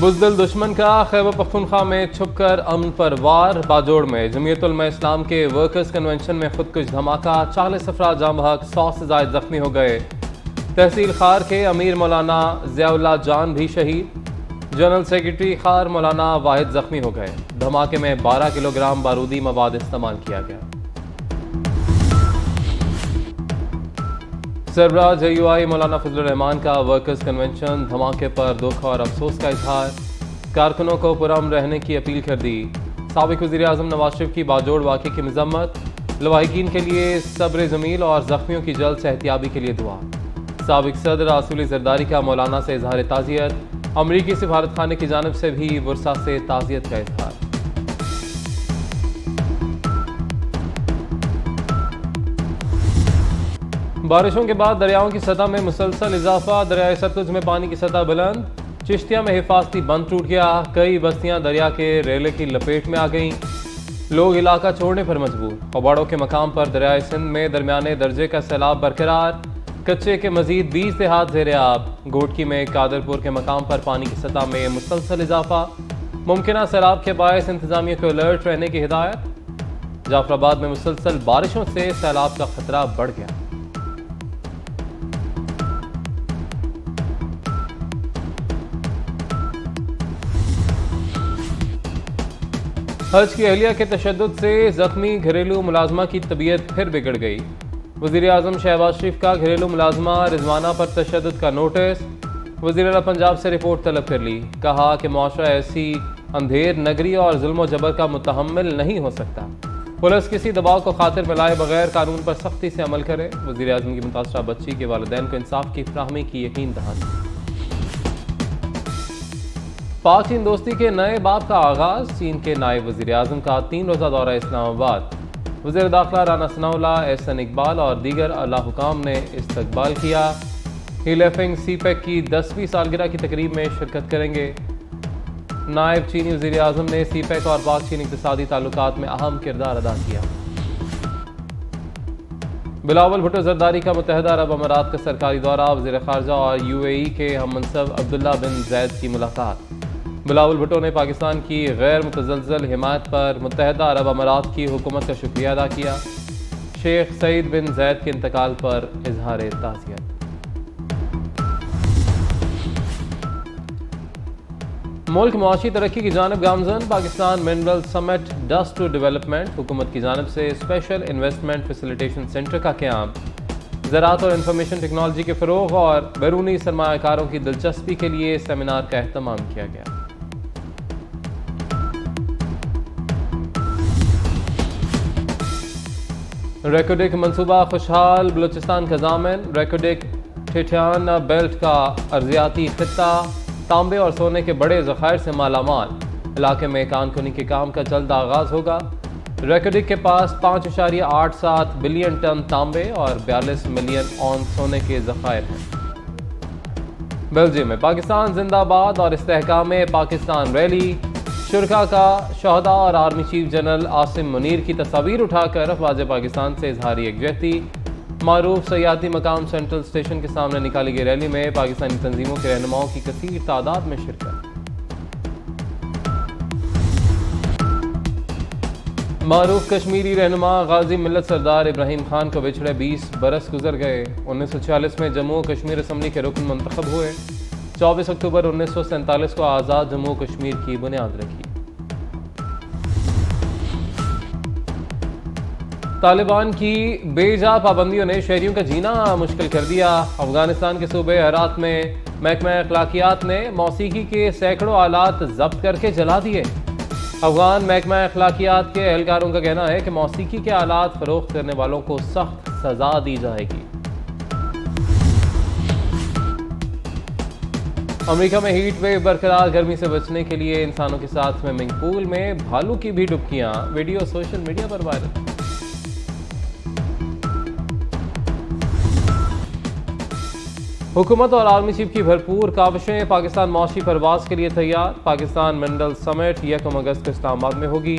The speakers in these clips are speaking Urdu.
بزدل دشمن کا خیبر پختونخوا میں چھپ کر امن پر وار۔ باجوڑ میں جمعیت علماء اسلام کے ورکرز کنونشن میں خودکش دھماکہ، 40 افراد جاں بحق، 100 سے زائد زخمی ہو گئے۔ تحصیل خار کے امیر مولانا ضیاء اللہ جان بھی شہید، جنرل سیکرٹری خار مولانا واحد زخمی ہو گئے۔ دھماکے میں 12 کلو گرام بارودی مواد استعمال کیا گیا۔ سربراہ JUI مولانا فضل الرحمان کا ورکرز کنونشن، دھماکے پر دکھ اور افسوس کا اظہار، کارکنوں کو پرامن رہنے کی اپیل کر دی۔ سابق وزیر اعظم نواز شریف کی باجوڑ واقعے کی مذمت، لواحقین کے لیے صبر جمیل اور زخمیوں کی جلد صحتیابی کے لیے دعا۔ سابق صدر اصولی زرداری کا مولانا سے اظہار تعزیت، امریکی سفارت خانے کی جانب سے بھی ورثاء سے تعزیت کا اظہار۔ بارشوں کے بعد دریاؤں کی سطح میں مسلسل اضافہ، دریائے ستلج میں پانی کی سطح بلند، چشتیہ میں حفاظتی بند ٹوٹ گیا، کئی بستیاں دریا کے ریلے کی لپیٹ میں آ گئیں، لوگ علاقہ چھوڑنے پر مجبور۔ پواڑوں کے مقام پر دریائے سندھ میں درمیانے درجے کا سیلاب برقرار، کچے کے مزید 20 دیہات زیر آب۔ گوٹکی میں قادرپور کے مقام پر پانی کی سطح میں مسلسل اضافہ، ممکنہ سیلاب کے باعث انتظامیہ کو الرٹ رہنے کی ہدایت۔ جعفر آباد میں مسلسل بارشوں سے سیلاب کا خطرہ بڑھ گیا۔ حج کی اہلیہ کے تشدد سے زخمی گھریلو ملازمہ کی طبیعت پھر بگڑ گئی۔ وزیر اعظم شہباز شریف کا گھریلو ملازمہ رضوانہ پر تشدد کا نوٹس، وزیر اعلیٰ پنجاب سے رپورٹ طلب کر لی۔ کہا کہ معاشرہ ایسی اندھیر نگری اور ظلم و جبر کا متحمل نہیں ہو سکتا، پولیس کسی دباؤ کو خاطر میں لائے بغیر قانون پر سختی سے عمل کرے۔ وزیر اعظم کی متاثرہ بچی کے والدین کو انصاف کی فراہمی کی یقین دہانی۔ پاک چین دوستی کے نئے باب کا آغاز، چین کے نائب وزیر اعظم کا 3 روزہ دورہ اسلام آباد۔ وزیر داخلہ رانا ثناء اللہ، احسن اقبال اور دیگر اعلیٰ حکام نے استقبال کیا۔ ہی لیفنگ سی پیک کی 10ویں سالگرہ کی تقریب میں شرکت کریں گے۔ نائب چینی وزیر اعظم نے سی پیک اور پاک چین اقتصادی تعلقات میں اہم کردار ادا کیا۔ بلاول بھٹو زرداری کا متحدہ عرب امارات کا سرکاری دورہ، وزیر خارجہ اور UAE کے ہم منصب عبداللہ بن زید کی ملاقات۔ بلاول بھٹو نے پاکستان کی غیر متزلزل حمایت پر متحدہ عرب امارات کی حکومت کا شکریہ ادا کیا۔ شیخ سعید بن زید کے انتقال پر اظہار تعزیت۔ ملک معاشی ترقی کی جانب گامزن، Pakistan mineral summit dust to development, حکومت کی جانب سے اسپیشل انویسٹمنٹ فیسیلیٹیشن سینٹر کا قیام۔ زراعت اور انفارمیشن ٹیکنالوجی کے فروغ اور بیرونی سرمایہ کاروں کی دلچسپی کے لیے سیمینار کا اہتمام کیا گیا۔ ریکوڈک منصوبہ خوشحال بلوچستان کا ضامن، ریکوڈک ٹھٹھیان بیلٹ کا ارضیاتی خطہ تانبے اور سونے کے بڑے ذخائر سے مالا مال، علاقے میں کان کنی کے کام کا جلد آغاز ہوگا۔ ریکوڈک کے پاس 5.87 بلین ٹن تانبے اور 42 ملین اون سونے کے ذخائر ہیں۔ بیلجیم میں پاکستان زندہ باد اور استحکام پاکستان ریلی، شرکاء کا شہداء اور army chief general Asim Munir کی تصاویر اٹھا کر افواج پاکستان سے اظہار یکجہتی۔ معروف سیاحتی مقام سینٹرل اسٹیشن کے سامنے نکالی گئی ریلی میں پاکستانی تنظیموں کے رہنماؤں کی کثیر تعداد میں شرکت۔ معروف کشمیری رہنما غازی ملت سردار ابراہیم خان کو بچھڑے 20 برس گزر گئے۔ 1946 میں جموں و کشمیر اسمبلی کے رکن منتخب ہوئے۔ 24 اکتوبر 1947 کو آزاد جموں و کشمیر کی بنیاد رکھی۔ طالبان کی بے جا پابندیوں نے شہریوں کا جینا مشکل کر دیا۔ افغانستان کے صوبے ہرات میں محکمہ اخلاقیات نے موسیقی کے سینکڑوں آلات ضبط کر کے جلا دیے۔ افغان محکمہ اخلاقیات کے اہلکاروں کا کہنا ہے کہ موسیقی کے آلات فروخت کرنے والوں کو سخت سزا دی جائے گی۔ امریکہ میں ہیٹ ویو برقرار، گرمی سے بچنے کے لیے انسانوں کے ساتھ سوئمنگ پول میں بھالو کی بھی ڈبکیاں، ویڈیو سوشل میڈیا پر وائرل۔ حکومت اور آرمی چیف کی بھرپور کاوشیں، پاکستان معاشی پرواز کے لیے تیار۔ پاکستان منرل سمٹ 1 اگست کو اسلام آباد میں ہوگی۔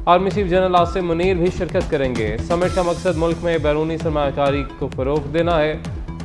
Army chief general Asim Munir بھی شرکت کریں گے۔ سمٹ کا مقصد ملک میں بیرونی سرمایہ کاری کو فروغ دینا ہے۔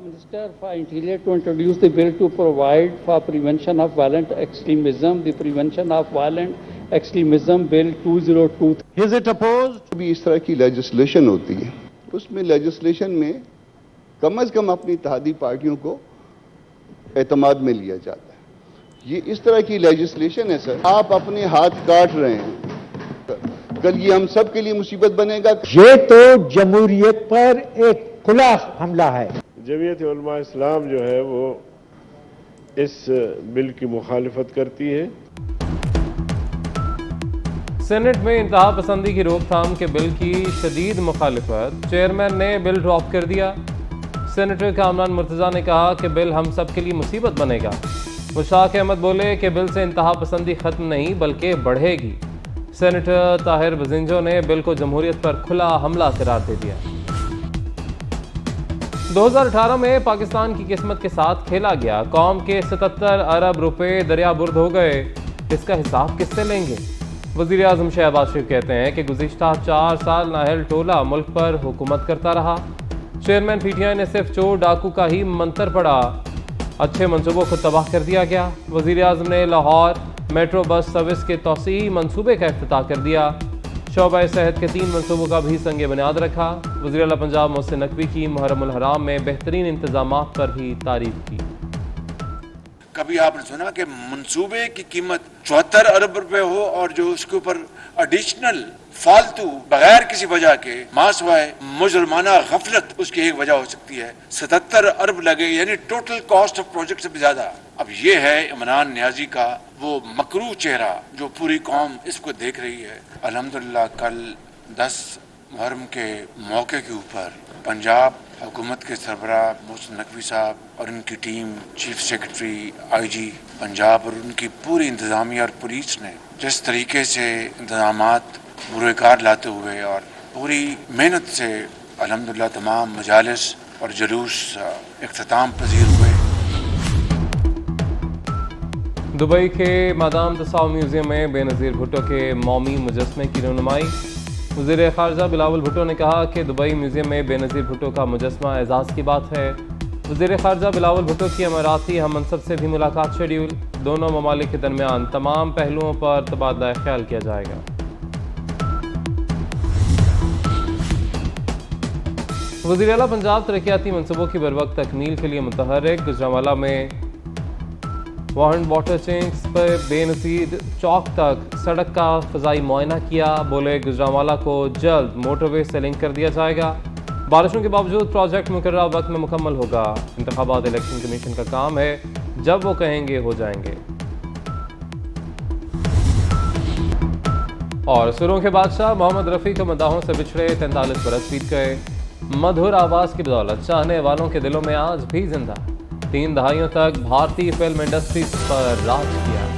Minister for Interior to introduce the bill to provide for prevention of violent extremism, the Prevention of Violent Extremism Bill 2002. Is it opposed? بھی اس طرح کی لیجسلیشن ہوتی ہے، اس میں لیجسلیشن میں کم از کم اپنی اتحادی پارٹیوں کو اعتماد میں لیا جاتا ہے۔ یہ اس طرح کی لیجسلیشن ہے سر، آپ اپنے ہاتھ کاٹ رہے ہیں، کل یہ ہم سب کے لیے مصیبت بنے گا۔ یہ تو جمہوریت پر ایک کھلا حملہ ہے۔ جمعیت علماء اسلام جو ہے وہ اس بل کی مخالفت کرتی ہے۔ سینٹ میں انتہا پسندی کی روک تھام کے بل کی شدید مخالفت، چیئرمین نے بل ڈراپ کر دیا۔ سینیٹر کامران مرتضیٰ نے کہا کہ بل ہم سب کے لیے مصیبت بنے گا۔ مشتاق احمد بولے کہ بل سے انتہا پسندی ختم نہیں بلکہ بڑھے گی۔ سینیٹر طاہر بزنجو نے بل کو جمہوریت پر کھلا حملہ قرار دے دیا۔ 2018 میں پاکستان کی قسمت کے ساتھ کھیلا گیا، قوم کے 77 ارب روپے دریا برد ہو گئے، اس کا حساب کس سے لیں گے؟ وزیر اعظم شہباز شریف کہتے ہیں کہ گزشتہ 4 سال نااہل ٹولہ ملک پر حکومت کرتا رہا، چیئرمین پی ٹی آئی نے صرف چور ڈاکو کا ہی منتر پڑا، اچھے منصوبوں کو تباہ کر دیا گیا۔ وزیر اعظم نے لاہور میٹرو بس سروس کے توسیعی منصوبے کا افتتاح کر دیا، شعبہ صحت کے 3 منصوبوں کا بھی سنگ بنیاد رکھا۔ وزیر اعلیٰ پنجاب محسن نقوی کی محرم الحرام میں بہترین انتظامات پر بھی تعریف کی۔ کبھی آپ نے سنا کہ منصوبے کی قیمت 74 ارب روپے ہو اور جو اس کے اوپر ایڈیشنل فالتو بغیر کسی وجہ کے ماں سوائے مجرمانہ غفلت اس کی ایک وجہ ہو سکتی ہے 77 ارب لگے، یعنی ٹوٹل کاسٹ آف پروجیکٹ سے بھی زیادہ۔ اب یہ ہے عمران نیازی کا وہ مکروہ چہرہ جو پوری قوم اس کو دیکھ رہی ہے۔ الحمدللہ کل 10 محرم کے موقع کے اوپر پنجاب حکومت کے سربراہ محسن نقوی صاحب اور ان کی ٹیم، چیف سیکرٹری آئی جی پنجاب اور ان کی پوری انتظامیہ اور پولیس نے جس طریقے سے انتظامات بروئے لاتے ہوئے اور پوری محنت سے الحمدللہ تمام مجالس اور جلوس اختتام پذیر ہوئے۔ دبئی کے مادام تساؤ میوزیم میں بے نظیر بھٹو کے مومی مجسمے کی رونمائی۔ وزیر خارجہ بلاول بھٹو نے کہا کہ دبئی میوزیم میں بے نظیر بھٹو کا مجسمہ اعزاز کی بات ہے۔ وزیر خارجہ بلاول بھٹو کی اماراتی ہم منصب سے بھی ملاقات شیڈیول، دونوں ممالک کے درمیان تمام پہلوؤں پر تبادلہ خیال کیا جائے گا۔ وزیر اعلیٰ پنجاب ترقیاتی منصوبوں کی بروقت تکمیل کے لیے متحرک، گجرانوالہ میں وارن واٹر چینکس پر بے نظیر چوک تک سڑک کا فضائی معائنہ کیا، بولے گجرانوالہ کو جلد موٹر وے سے لنک کر دیا جائے گا، بارشوں کے باوجود پروجیکٹ مقررہ وقت میں مکمل ہوگا، انتخابات الیکشن کمیشن کا کام ہے، جب وہ کہیں گے ہو جائیں گے۔ اور سروں کے بادشاہ محمد رفیع کو مداحوں سے بچھڑے 43 برس بیت گئے، مدھر آواز کی بدولت چاہنے والوں کے دلوں میں آج بھی زندہ، 3 دہائیوں تک بھارتی فلم انڈسٹری پر راج کیا۔